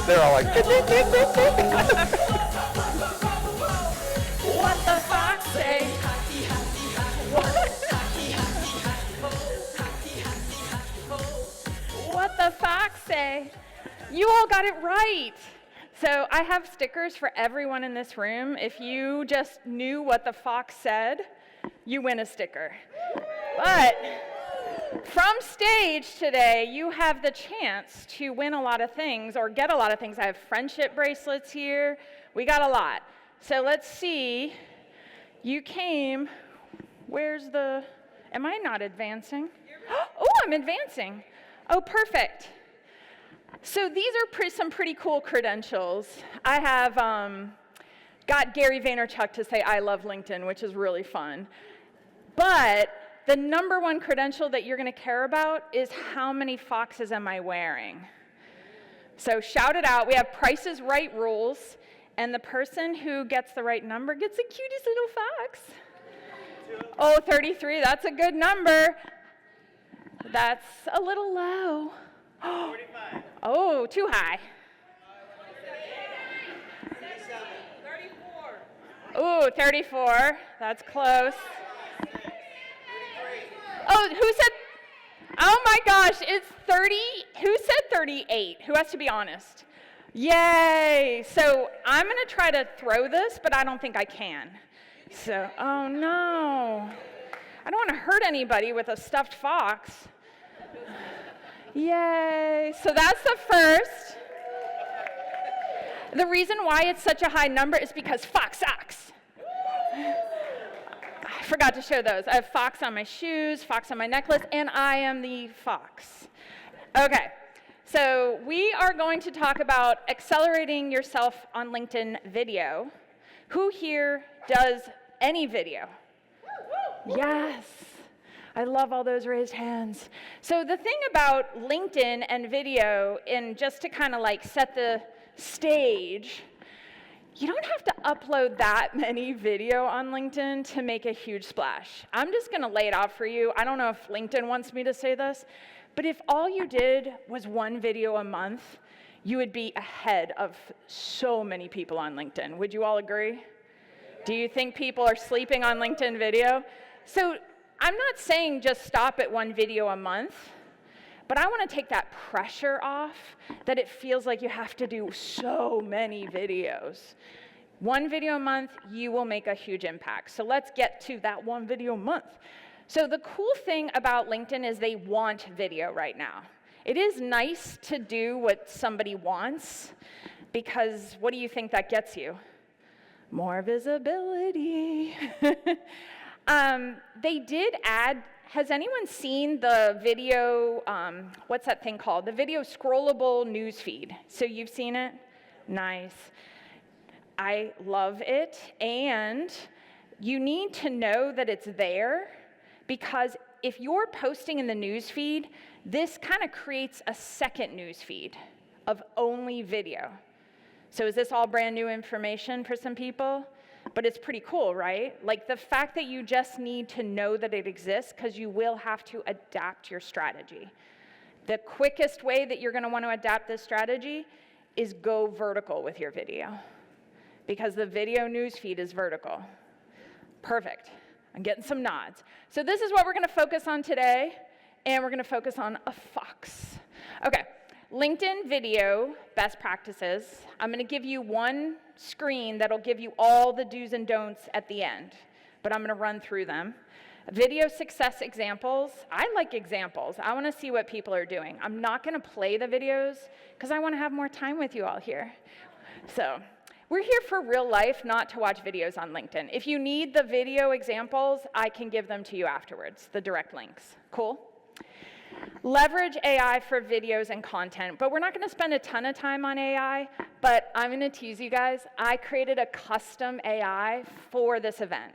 They're all like, What the fox say? What the fox say? You all got it right. So I have stickers for everyone in this room. If you just knew what the fox said, you win a sticker. But from stage today, you have the chance to win a lot of things or get a lot of things. I have friendship bracelets here. We got a lot. So let's see. You came. Where's the, am I not advancing? Oh, I'm advancing. Oh, perfect. So these are some pretty cool credentials. I have got Gary Vaynerchuk to say I love LinkedIn, which is really fun. But the number one credential that you're going to care about is how many foxes am I wearing? So shout it out. We have Price is Right rules, and the person who gets the right number gets the cutest little fox. Oh, 33, that's a good number. That's a little low. 45. Oh, too high. 34. Ooh, 34. That's close. Oh, who said, oh my gosh, it's 30. Who said 38? Who has to be honest? Yay. So I'm going to try to throw this, but I don't think I can. So, oh no. I don't want to hurt anybody with a stuffed fox. Yay. So that's the first. The reason why it's such a high number is because fox socks. I forgot to show those. I have fox on my shoes, fox on my necklace, and I am the fox. Okay. So we are going to talk about accelerating yourself on LinkedIn video. Who here does any video? Yes. I love all those raised hands. So the thing about LinkedIn and video, and just to kind of like set the stage, you don't have to upload that many video on LinkedIn to make a huge splash. I'm just going to lay it out for you. I don't know if LinkedIn wants me to say this, but if all you did was one video a month, you would be ahead of so many people on LinkedIn. Would you all agree? Do you think people are sleeping on LinkedIn video? So I'm not saying just stop at one video a month, but I want to take that pressure off that it feels like you have to do so many videos. One video a month, you will make a huge impact. So let's get to that one video a month. So the cool thing about LinkedIn is they want video right now. It is nice to do what somebody wants, because what do you think that gets you? More visibility. They did add, has anyone seen the video, what's that thing called? The video scrollable news feed. So you've seen it? Nice. I love it. And you need to know that it's there, because if you're posting in the news feed, this kind of creates a second news feed of only video. So is this all brand new information for some people? But it's pretty cool, right? Like the fact that you just need to know that it exists, because you will have to adapt your strategy. The quickest way that you're going to want to adapt this strategy is go vertical with your video, because the video newsfeed is vertical. Perfect. I'm getting some nods. So this is what we're going to focus on today, and we're going to focus on a fox. Okay. LinkedIn video best practices. I'm going to give you one screen that'll give you all the do's and don'ts at the end, but I'm going to run through them. Video success examples. I like examples. I want to see what people are doing. I'm not going to play the videos because I want to have more time with you all here. So we're here for real life, not to watch videos on LinkedIn. If you need the video examples, I can give them to you afterwards, the direct links. Cool? Leverage AI for videos and content, but we're not going to spend a ton of time on AI, but I'm going to tease you guys. I created a custom AI for this event,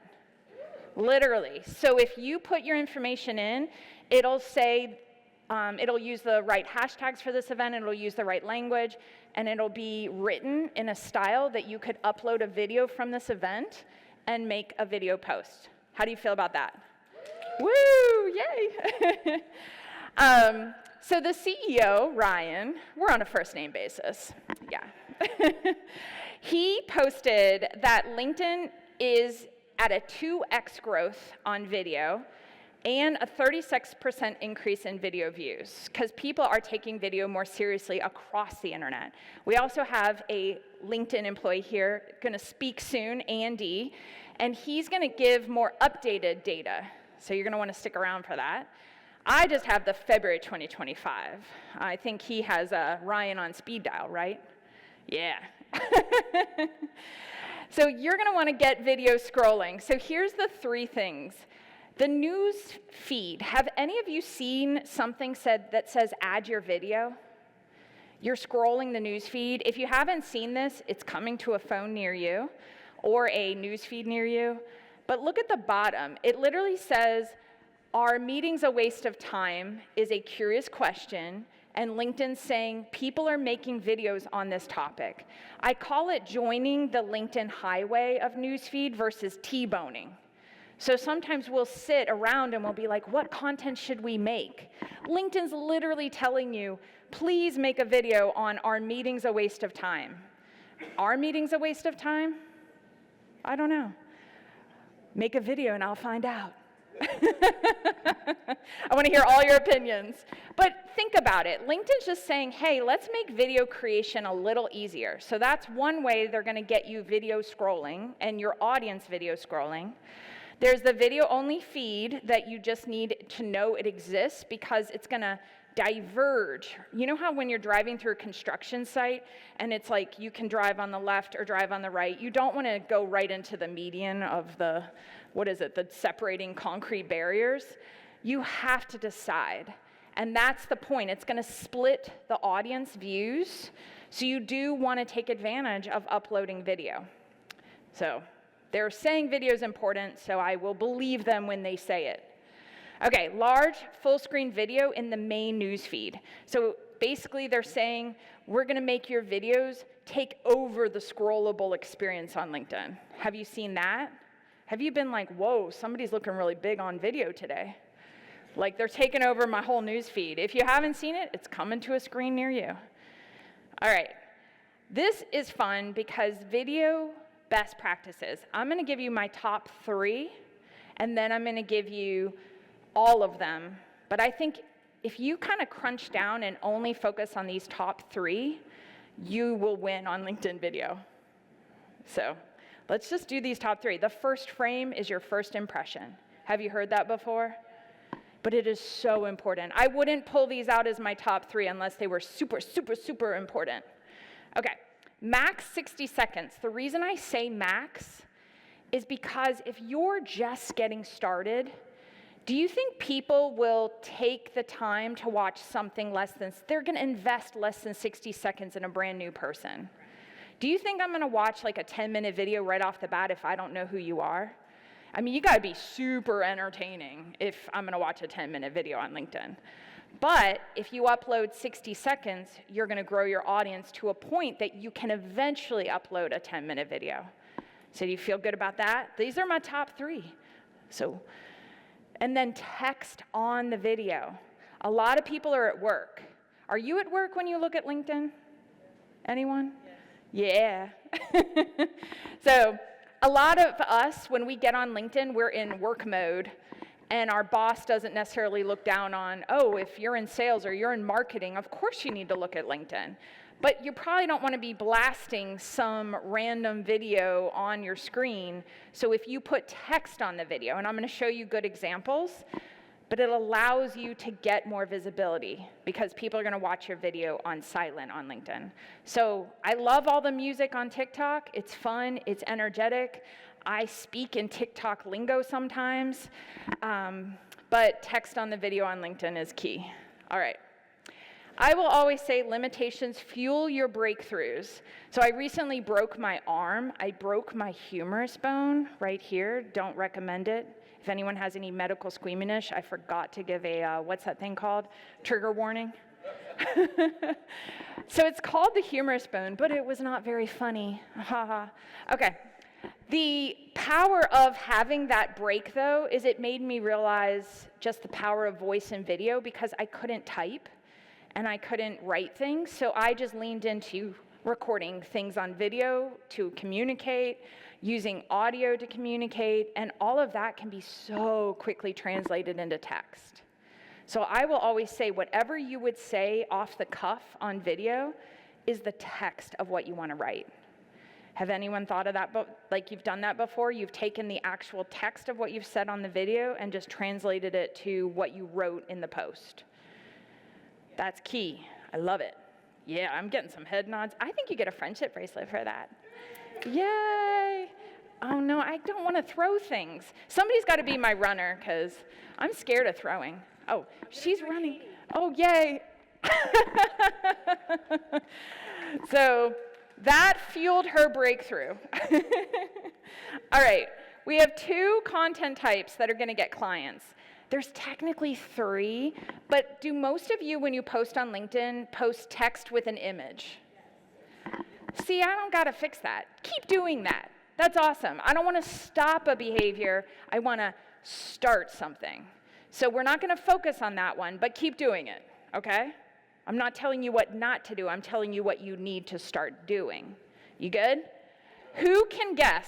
literally. So if you put your information in, it'll say, it'll use the right hashtags for this event, it'll use the right language, and it'll be written in a style that you could upload a video from this event and make a video post. How do you feel about that? Woo, yay! So the CEO, Ryan, we're on a first name basis. Yeah. He posted that LinkedIn is at a 2x growth on video and a 36% increase in video views because people are taking video more seriously across the internet. We also have a LinkedIn employee here going to speak soon, Andy, and he's going to give more updated data. So you're going to want to stick around for that. I just have the February 2025. I think he has Ryan on speed dial, right? Yeah. So you're going to want to get video scrolling. So here's the 3 things. The news feed. Have any of you seen something that says add your video? You're scrolling the news feed. If you haven't seen this, it's coming to a phone near you or a news feed near you. But look at the bottom. It literally says, are meetings a waste of time? Is a curious question. And LinkedIn's saying people are making videos on this topic. I call it joining the LinkedIn highway of newsfeed versus T-boning. So sometimes we'll sit around and we'll be like, what content should we make? LinkedIn's literally telling you, please make a video on are meetings a waste of time? Are meetings a waste of time? I don't know. Make a video and I'll find out. I want to hear all your opinions. But think about it. LinkedIn's just saying, hey, let's make video creation a little easier. So that's one way they're going to get you video scrolling and your audience video scrolling. There's the video-only feed that you just need to know it exists because it's going to diverge. You know how when you're driving through a construction site and it's like you can drive on the left or drive on the right, you don't want to go right into the median of the separating concrete barriers. You have to decide. And that's the point. It's going to split the audience views. So you do want to take advantage of uploading video. So they're saying video is important, so I will believe them when they say it. Okay, large full-screen video in the main news feed. So basically they're saying we're going to make your videos take over the scrollable experience on LinkedIn. Have you seen that? Have you been like, whoa, somebody's looking really big on video today? Like they're taking over my whole news feed. If you haven't seen it, it's coming to a screen near you. All right, this is fun because video best practices. I'm going to give you my top 3, and then I'm going to give you all of them. But I think if you kind of crunch down and only focus on these top 3, you will win on LinkedIn video. So let's just do these top 3. The first frame is your first impression. Have you heard that before? But it is so important. I wouldn't pull these out as my top 3 unless they were super, super, super important. Okay. Max 60 seconds. The reason I say max is because if you're just getting started, do you think people will take the time to watch something they're going to invest less than 60 seconds in a brand new person? Do you think I'm going to watch like a 10-minute video right off the bat if I don't know who you are? I mean, you got to be super entertaining if I'm going to watch a 10-minute video on LinkedIn. But if you upload 60 seconds, you're going to grow your audience to a point that you can eventually upload a 10-minute video. So do you feel good about that? These are my top 3. And then text on the video. A lot of people are at work. Are you at work when you look at LinkedIn? Anyone? Yes. Yeah. So a lot of us, when we get on LinkedIn, we're in work mode. And our boss doesn't necessarily look down on, oh, if you're in sales or you're in marketing, of course you need to look at LinkedIn. But you probably don't want to be blasting some random video on your screen. So if you put text on the video, and I'm going to show you good examples, but it allows you to get more visibility because people are going to watch your video on silent on LinkedIn. So I love all the music on TikTok. It's fun. It's energetic. I speak in TikTok lingo sometimes, but text on the video on LinkedIn is key. All right. I will always say limitations fuel your breakthroughs. So I recently broke my arm. I broke my humerus bone right here. Don't recommend it. If anyone has any medical squeamishness, I forgot to give a, what's that thing called? Trigger warning. So it's called the humerus bone, but it was not very funny. Okay. The power of having that break, though, is it made me realize just the power of voice and video because I couldn't type. and I couldn't write things, so I just leaned into recording things on video to communicate, using audio to communicate, and all of that can be so quickly translated into text. So I will always say whatever you would say off the cuff on video is the text of what you want to write. Have anyone thought of that? Like you've done that before? You've taken the actual text of what you've said on the video and just translated it to what you wrote in the post. That's key. I love it. Yeah, I'm getting some head nods. I think you get a friendship bracelet for that. Yay. Oh no, I don't want to throw things. Somebody's got to be my runner because I'm scared of throwing. Oh, she's running. Oh, yay. So that fueled her breakthrough. All right, we have 2 content types that are going to get clients. There's technically 3, but do most of you, when you post on LinkedIn, post text with an image? See, I don't got to fix that. Keep doing that. That's awesome. I don't want to stop a behavior. I want to start something. So we're not going to focus on that one, but keep doing it, okay? I'm not telling you what not to do. I'm telling you what you need to start doing. You good? Who can guess?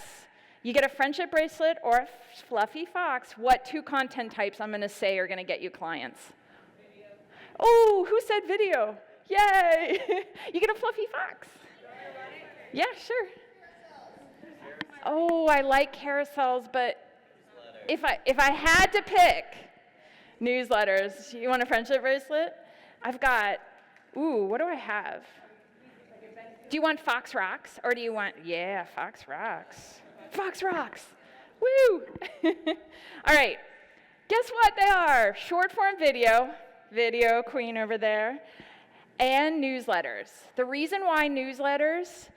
You get a friendship bracelet or a fluffy fox, what 2 content types I'm going to say are going to get you clients? Video. Oh, who said video? Yay! You get a fluffy fox. Yeah, sure. Oh, I like carousels, but if I had to pick newsletters, you want a friendship bracelet? I've got, what do I have? Do you want Fox Rocks, or do you want, yeah, Fox Rocks. Fox Rocks, woo! All right, guess what they are? Short form video queen over there, and newsletters. The reason why newsletters,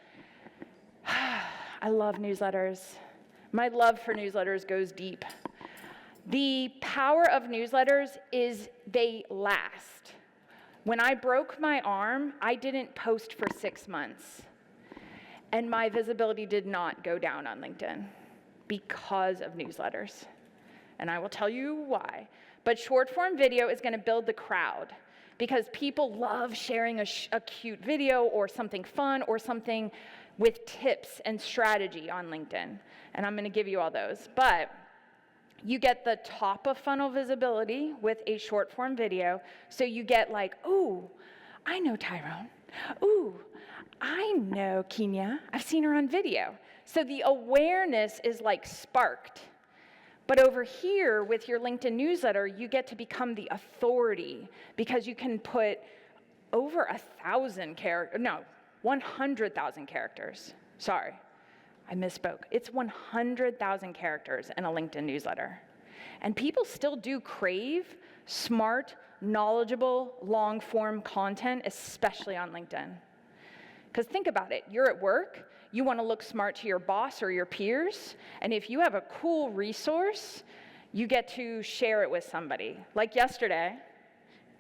I love newsletters. My love for newsletters goes deep. The power of newsletters is they last. When I broke my arm, I didn't post for 6 months. And my visibility did not go down on LinkedIn because of newsletters. And I will tell you why. But short form video is going to build the crowd because people love sharing a cute video or something fun or something with tips and strategy on LinkedIn. And I'm going to give you all those. But you get the top of funnel visibility with a short form video. So you get like, ooh, I know Tyrone. Ooh, I know Kenya. I've seen her on video. So the awareness is like sparked. But over here with your LinkedIn newsletter, you get to become the authority because you can put over 1,000 characters, no, 100,000 characters. Sorry, I misspoke. It's 100,000 characters in a LinkedIn newsletter. And people still do crave smart, knowledgeable, long-form content, especially on LinkedIn. Because think about it, you're at work, you want to look smart to your boss or your peers, and if you have a cool resource, you get to share it with somebody. Like yesterday,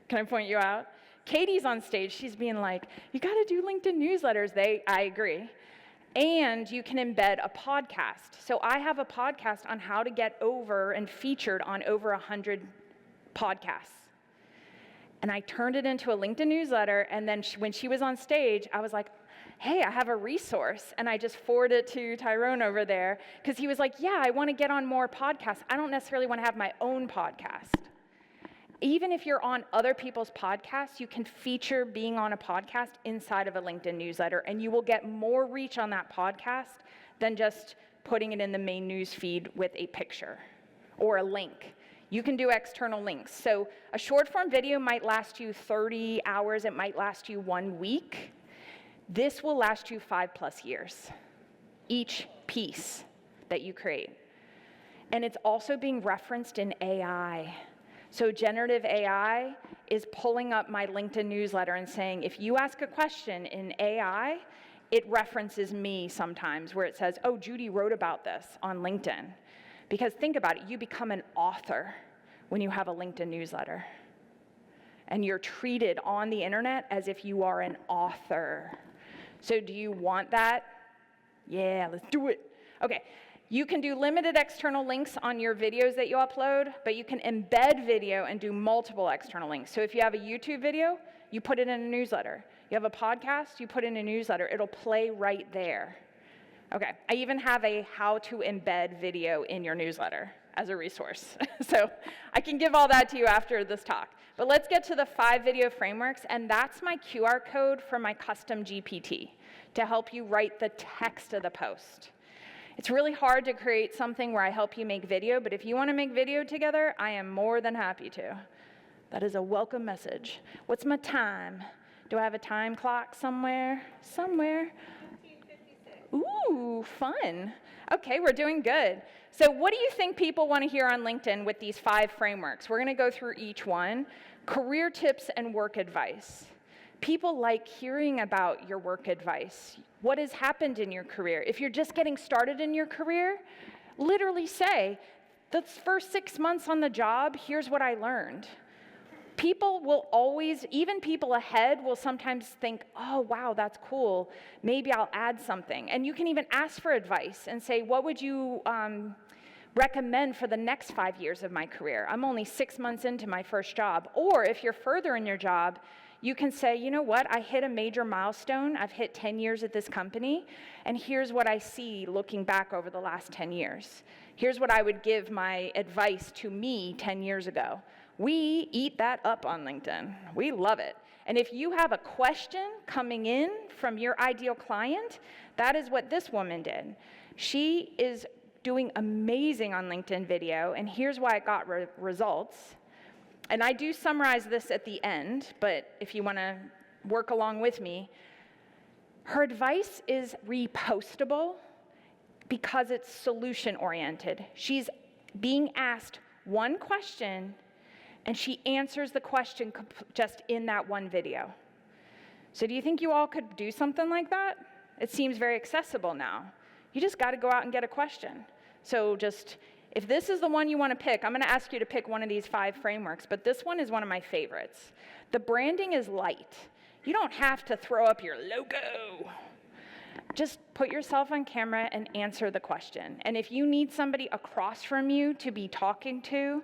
can I point you out? Katie's on stage, she's being like, you got to do LinkedIn newsletters. I agree. And you can embed a podcast. So I have a podcast on how to get over and featured on over 100 podcasts. And I turned it into a LinkedIn newsletter, and then when she was on stage, I was like, hey, I have a resource, and I just forwarded it to Tyrone over there, because he was like, yeah, I want to get on more podcasts. I don't necessarily want to have my own podcast. Even if you're on other people's podcasts, you can feature being on a podcast inside of a LinkedIn newsletter, and you will get more reach on that podcast than just putting it in the main news feed with a picture or a link. You can do external links. So a short form video might last you 30 hours. It might last you 1 week. This will last you 5+ years, each piece that you create. And it's also being referenced in AI. So generative AI is pulling up my LinkedIn newsletter and saying, if you ask a question in AI, it references me sometimes where it says, oh, Judi wrote about this on LinkedIn. Because think about it, you become an author when you have a LinkedIn newsletter. And you're treated on the internet as if you are an author. So do you want that? Yeah, let's do it. Okay, you can do limited external links on your videos that you upload, but you can embed video and do multiple external links. So if you have a YouTube video, you put it in a newsletter. You have a podcast, you put in a newsletter. It'll play right there. Okay, I even have a how to embed video in your newsletter as a resource. So I can give all that to you after this talk. But let's get to the 5 video frameworks, and that's my QR code for my custom GPT to help you write the text of the post. It's really hard to create something where I help you make video, but if you want to make video together, I am more than happy to. That is a welcome message. What's my time? Do I have a time clock somewhere? Somewhere. 17:56. Ooh, fun. Okay, we're doing good. So what do you think people want to hear on LinkedIn with these 5 frameworks? We're going to go through each one. Career tips and work advice. People like hearing about your work advice. What has happened in your career? If you're just getting started in your career, literally say, the first 6 months on the job, here's what I learned. People will always, even people ahead will sometimes think, oh, wow, that's cool. Maybe I'll add something. And you can even ask for advice and say, what would you recommend for the next 5 years of my career? I'm only 6 months into my first job. Or if you're further in your job, you can say, you know what, I hit a major milestone. I've hit 10 years at this company, and here's what I see looking back over the last 10 years. Here's what I would give my advice to me 10 years ago. We eat that up on LinkedIn. We love it. And if you have a question coming in from your ideal client, that is what this woman did. She is doing amazing on LinkedIn video, and here's why it got results. And I do summarize this at the end, but if you want to work along with me, her advice is repostable because it's solution-oriented. She's being asked one question, and she answers the question just in that one video. So do you think you all could do something like that? It seems very accessible now. You just got to go out and get a question. So just, if this is the one you want to pick, I'm going to ask you to pick one of these 5 frameworks, but this one is one of my favorites. The branding is light. You don't have to throw up your logo. Just put yourself on camera and answer the question. And if you need somebody across from you to be talking to,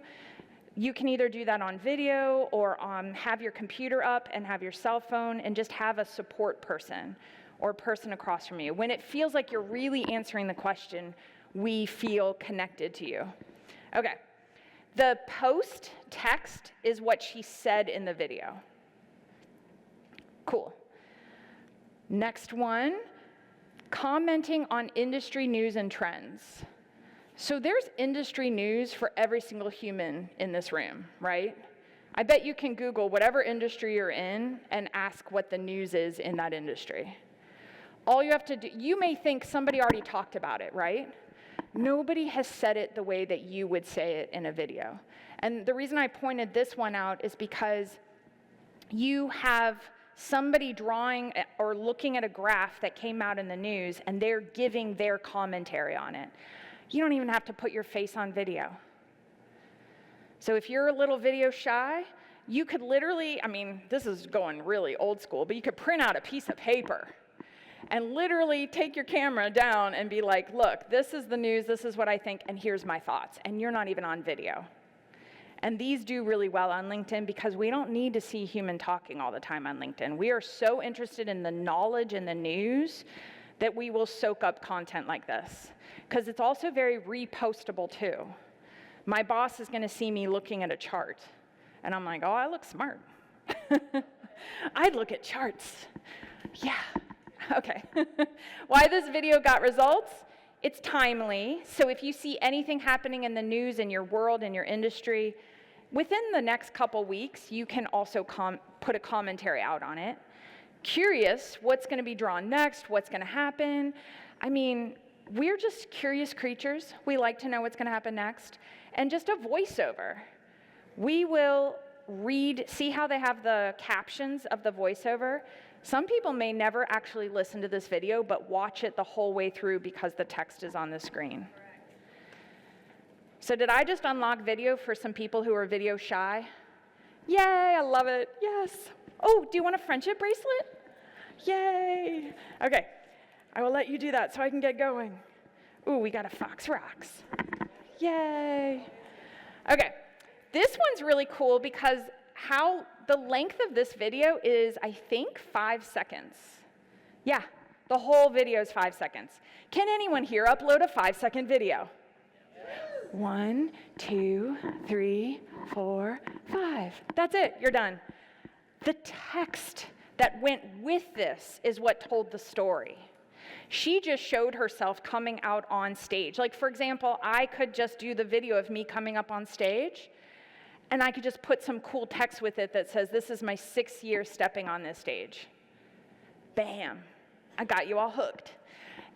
you can either do that on video or have your computer up and have your cell phone and just have a support person or person across from you. When it feels like you're really answering the question, we feel connected to you. Okay, the post text is what she said in the video. Cool. Next one, commenting on industry news and trends. So there's industry news for every single human in this room, right? I bet you can Google whatever industry you're in and ask what the news is in that industry. All you have to do, you may think somebody already talked about it, right? Nobody has said it the way that you would say it in a video. And the reason I pointed this one out is because you have somebody drawing or looking at a graph that came out in the news, and they're giving their commentary on it. You don't even have to put your face on video. So if you're a little video shy, you could literally, I mean, this is going really old school, but you could print out a piece of paper and literally take your camera down and be like, look, this is the news, this is what I think, and here's my thoughts. And you're not even on video. And these do really well on LinkedIn because we don't need to see human talking all the time on LinkedIn. We are so interested in the knowledge and the news that we will soak up content like this. Because it's also very repostable too. My boss is going to see me looking at a chart. And I'm like, oh, I look smart. I'd look at charts. Yeah. Okay. Why this video got results? It's timely. So if you see anything happening in the news, in your world, in your industry, within the next couple weeks, you can also put a commentary out on it. Curious, what's going to be drawn next? What's going to happen? I mean, we're just curious creatures. We like to know what's going to happen next. And just a voiceover. We will read, see how they have the captions of the voiceover? Some people may never actually listen to this video, but watch it the whole way through because the text is on the screen. So did I just unlock video for some people who are video shy? Yay, I love it. Yes. Oh, do you want a friendship bracelet? Yay. Okay, I will let you do that so I can get going. Ooh, we got a Fox Rocks. Yay. Okay, this one's really cool because how The length of this video is, I think, 5 seconds. Yeah, the whole video is 5 seconds. Can anyone here upload a 5-second video? 1, 2, 3, 4, 5. That's it, you're done. The text that went with this is what told the story. She just showed herself coming out on stage. Like, for example, I could just do the video of me coming up on stage, and I could just put some cool text with it that says, this is my 6th year stepping on this stage. Bam, I got you all hooked.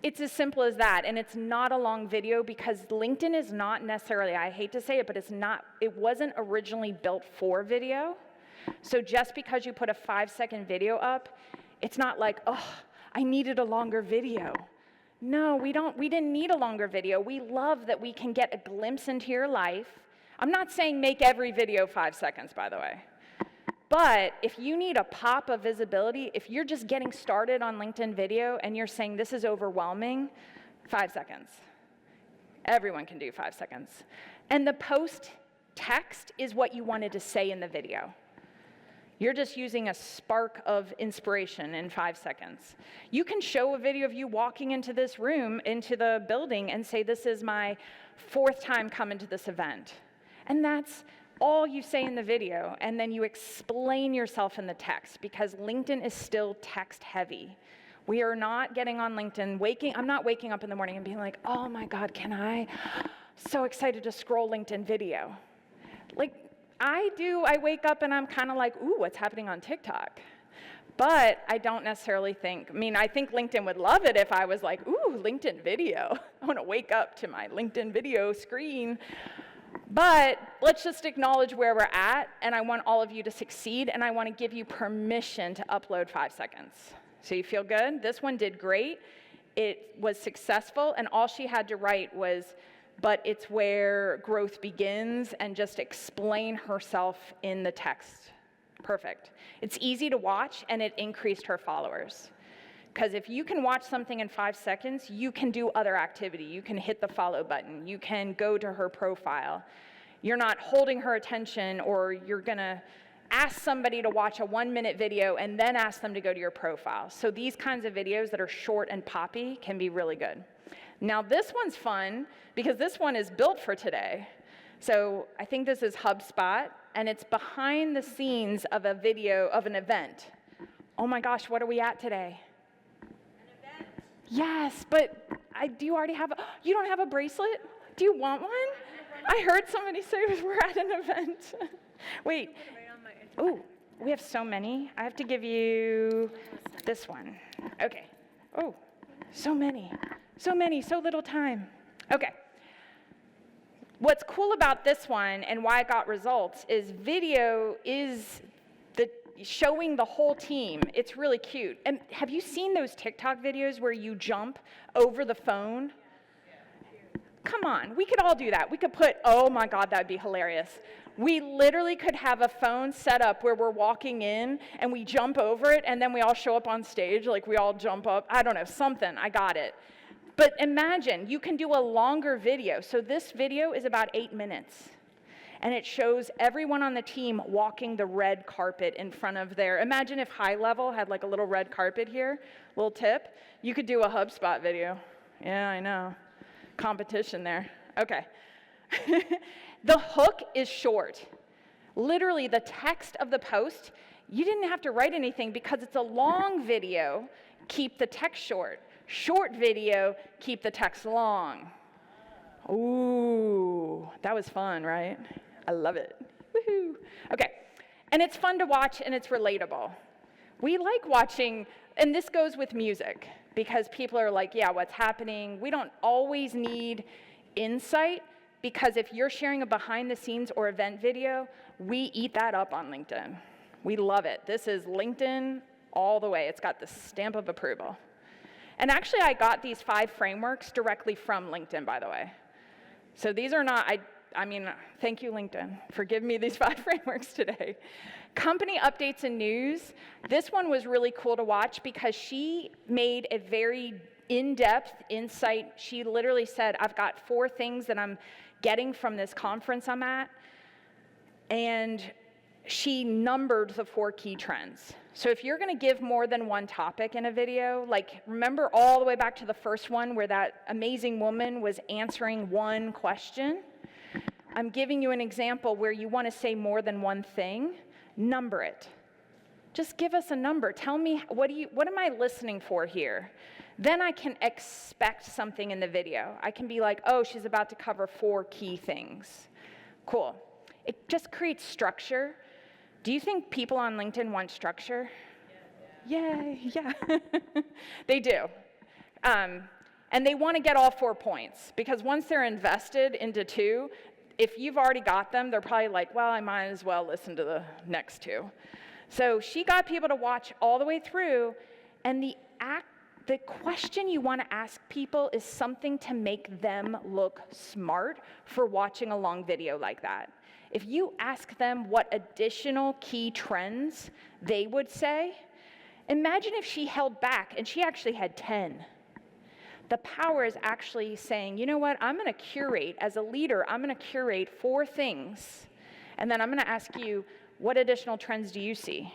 It's as simple as that, and it's not a long video because LinkedIn is not necessarily, I hate to say it, but it wasn't originally built for video. So just because you put a 5-second video up, it's not like, oh, I needed a longer video. No, we didn't need a longer video. We love that we can get a glimpse into your life. I'm not saying make every video 5 seconds, by the way. But if you need a pop of visibility, if you're just getting started on LinkedIn video and you're saying this is overwhelming, 5 seconds. Everyone can do 5 seconds. And the post text is what you wanted to say in the video. You're just using a spark of inspiration in 5 seconds. You can show a video of you walking into this room, into the building, and say, this is my 4th time coming to this event. And that's all you say in the video, and then you explain yourself in the text, because LinkedIn is still text heavy. We are not getting on LinkedIn, I'm not waking up in the morning and being like, oh my God, so excited to scroll LinkedIn video. Like, I wake up and I'm kind of like, ooh, what's happening on TikTok? But I don't necessarily think, I think LinkedIn would love it if I was like, ooh, LinkedIn video. I want to wake up to my LinkedIn video screen. But let's just acknowledge where we're at, and I want all of you to succeed, and I want to give you permission to upload 5 seconds. So you feel good? This one did great. It was successful, and all she had to write was, but it's where growth begins, and just explain herself in the text. Perfect. It's easy to watch, and it increased her followers. Because if you can watch something in 5 seconds, you can do other activity. You can hit the follow button. You can go to her profile. You're not holding her attention, or you're going to ask somebody to watch a 1-minute video and then ask them to go to your profile. So these kinds of videos that are short and poppy can be really good. Now this one's fun because this one is built for today. So I think this is HubSpot, and it's behind the scenes of a video of an event. Oh my gosh, what are we at today? Yes, but do you already have you don't have a bracelet? Do you want one? I heard somebody say we're at an event. Wait. Oh, we have so many. I have to give you this one. Okay. Oh, so many, so little time. Okay. What's cool about this one and why I got results is video is showing the whole team. It's really cute. And have you seen those TikTok videos where you jump over the phone? Come on, we could all do that. We could oh my God, that'd be hilarious. We literally could have a phone set up where we're walking in and we jump over it, and then we all show up on stage, like we all jump up. I don't know, something, I got it. But imagine, you can do a longer video. So this video is about 8 minutes. And it shows everyone on the team walking the red carpet in front of imagine if High Level had like a little red carpet here, little tip. You could do a HubSpot video. Yeah, I know. Competition there. Okay. The hook is short. Literally, the text of the post, you didn't have to write anything because it's a long video, keep the text short. Short video, keep the text long. Ooh, that was fun, right? I love it. Woohoo. Okay, and it's fun to watch and it's relatable. We like watching, and this goes with music, because people are like, yeah, what's happening? We don't always need insight, because if you're sharing a behind the scenes or event video, we eat that up on LinkedIn. We love it. This is LinkedIn all the way. It's got the stamp of approval. And actually, I got these 5 frameworks directly from LinkedIn, by the way. So these are not, thank you, LinkedIn, for giving me these 5 frameworks today. Company updates and news. This one was really cool to watch because she made a very in-depth insight. She literally said, I've got 4 things that I'm getting from this conference I'm at. And she numbered the 4 key trends. So if you're going to give more than one topic in a video, like remember all the way back to the first one where that amazing woman was answering one question? I'm giving you an example where you want to say more than one thing. Number it. Just give us a number. Tell me, what am I listening for here? Then I can expect something in the video. I can be like, oh, she's about to cover 4 key things. Cool. It just creates structure. Do you think people on LinkedIn want structure? Yay, yeah. They do. And they want to get all 4 points, because once they're invested into 2, if you've already got them, they're probably like, well, I might as well listen to the next 2. So she got people to watch all the way through, and the question you want to ask people is something to make them look smart for watching a long video like that. If you ask them what additional key trends they would say, imagine if she held back and she actually had 10. The power is actually saying, you know what, I'm going to curate, as a leader, I'm going to curate 4 things, and then I'm going to ask you, what additional trends do you see?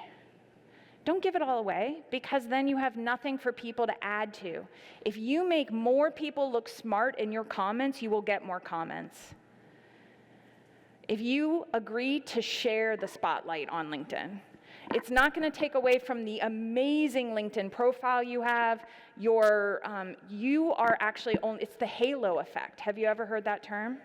Don't give it all away, because then you have nothing for people to add to. If you make more people look smart in your comments, you will get more comments. If you agree to share the spotlight on LinkedIn, it's not going to take away from the amazing LinkedIn profile you have. You are actually it's the halo effect. Have you ever heard that term?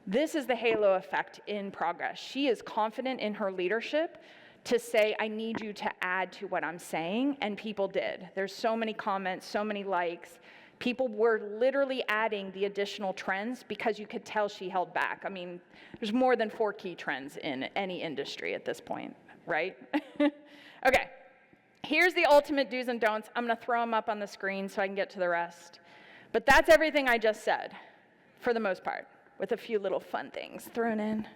This is the halo effect in progress. She is confident in her leadership to say, I need you to add to what I'm saying, and people did. There's so many comments, so many likes. People were literally adding the additional trends because you could tell she held back. I mean, there's more than 4 key trends in any industry at this point, right? Okay, here's the ultimate do's and don'ts. I'm going to throw them up on the screen so I can get to the rest. But that's everything I just said, for the most part, with a few little fun things thrown in.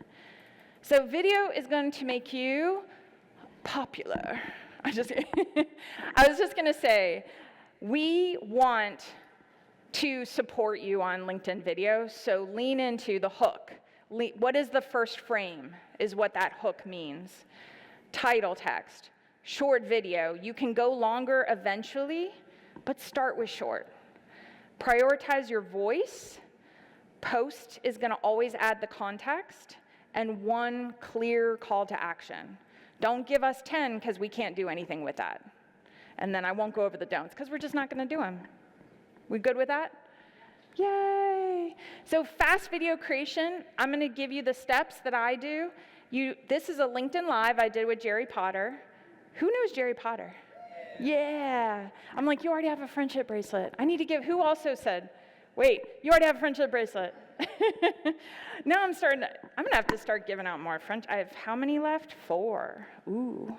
So video is going to make you popular. I was just going to say, we want to support you on LinkedIn video, so lean into the hook. What is the first frame is what that hook means. Title text, short video. You can go longer eventually, but start with short. Prioritize your voice. Post is going to always add the context, and 1 clear call to action. Don't give us 10, because we can't do anything with that. And then I won't go over the don'ts, because we're just not going to do them. We good with that? Yay! So fast video creation, I'm going to give you the steps that I do. This is a LinkedIn Live I did with Jerry Potter. Who knows Jerry Potter? Yeah. I'm like, you already have a friendship bracelet. I need to give, who also said, wait, you already have a friendship bracelet. Now I'm going to have to start giving out more friendship. I have how many left? 4. Ooh.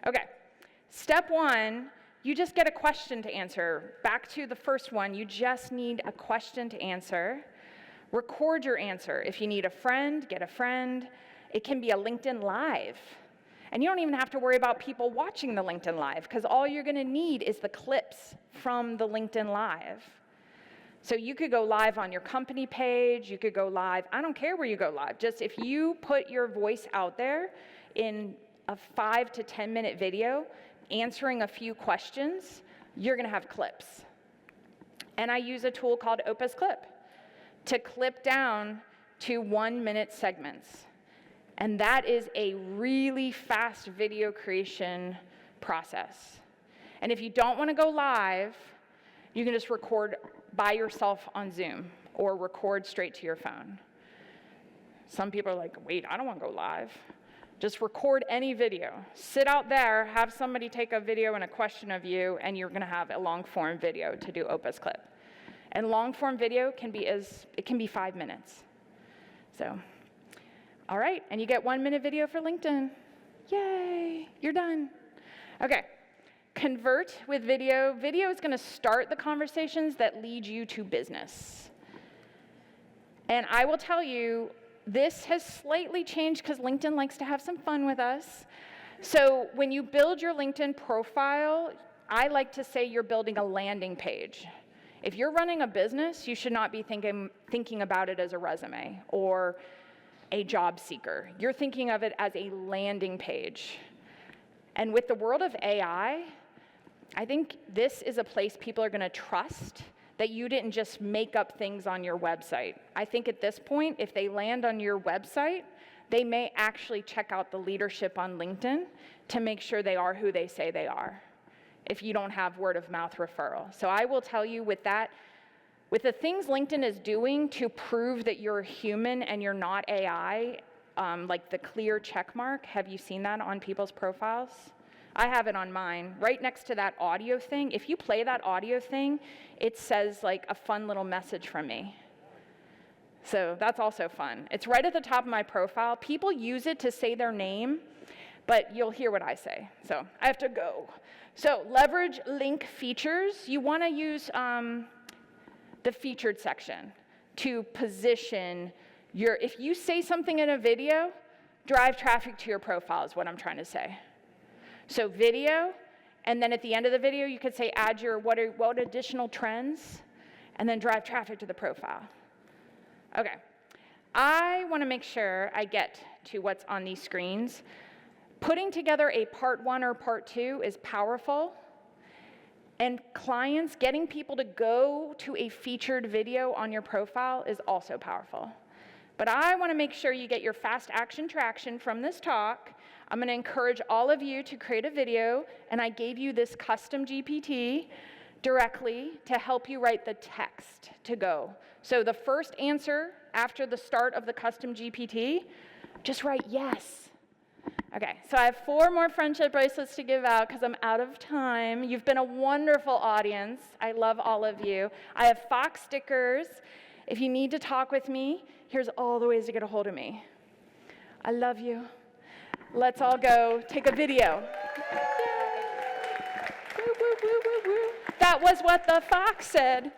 Okay. Step 1, you just get a question to answer. Back to the first one, you just need a question to answer. Record your answer. If you need a friend, get a friend. It can be a LinkedIn Live. And you don't even have to worry about people watching the LinkedIn Live, because all you're going to need is the clips from the LinkedIn Live. So you could go live on your company page, you could go live, I don't care where you go live, just if you put your voice out there in a 5 to 10 minute video, answering a few questions, you're going to have clips. And I use a tool called Opus Clip to clip down to 1-minute segments. And that is a really fast video creation process. And if you don't want to go live, you can just record by yourself on Zoom or record straight to your phone. Some people are like, wait, I don't want to go live. Just record any video. Sit out there, have somebody take a video and a question of you, and you're going to have a long-form video to do Opus Clip. And long-form video can be 5 minutes. So, all right, and you get 1-minute video for LinkedIn. Yay, you're done. Okay. Convert with video. Video is going to start the conversations that lead you to business. And I will tell you, this has slightly changed because LinkedIn likes to have some fun with us. So when you build your LinkedIn profile, I like to say you're building a landing page. If you're running a business, you should not be thinking about it as a resume or a job seeker. You're thinking of it as a landing page. And with the world of AI, I think this is a place people are going to trust that you didn't just make up things on your website. I think at this point, if they land on your website, they may actually check out the leadership on LinkedIn to make sure they are who they say they are, if you don't have word of mouth referral. So I will tell you with that, with the things LinkedIn is doing to prove that you're human and you're not AI, like the clear check mark, have you seen that on people's profiles? I have it on mine. Right next to that audio thing, if you play that audio thing, it says like a fun little message from me. So that's also fun. It's right at the top of my profile. People use it to say their name, but you'll hear what I say. So I have to go. So leverage link features. You want to use the featured section to position your, if you say something in a video, drive traffic to your profile is what I'm trying to say. So video, and then at the end of the video, you could say add your what additional trends, and then drive traffic to the profile. Okay, I want to make sure I get to what's on these screens. Putting together a part 1 or part 2 is powerful, and clients, getting people to go to a featured video on your profile is also powerful. But I want to make sure you get your fast action traction from this talk. I'm going to encourage all of you to create a video, and I gave you this custom GPT directly to help you write the text to go. So the first answer after the start of the custom GPT, just write yes. Okay, so I have 4 more friendship bracelets to give out because I'm out of time. You've been a wonderful audience. I love all of you. I have Fox stickers. If you need to talk with me, here's all the ways to get a hold of me. I love you. Let's all go take a video. Woo, woo, woo, woo, woo. That was what the fox said.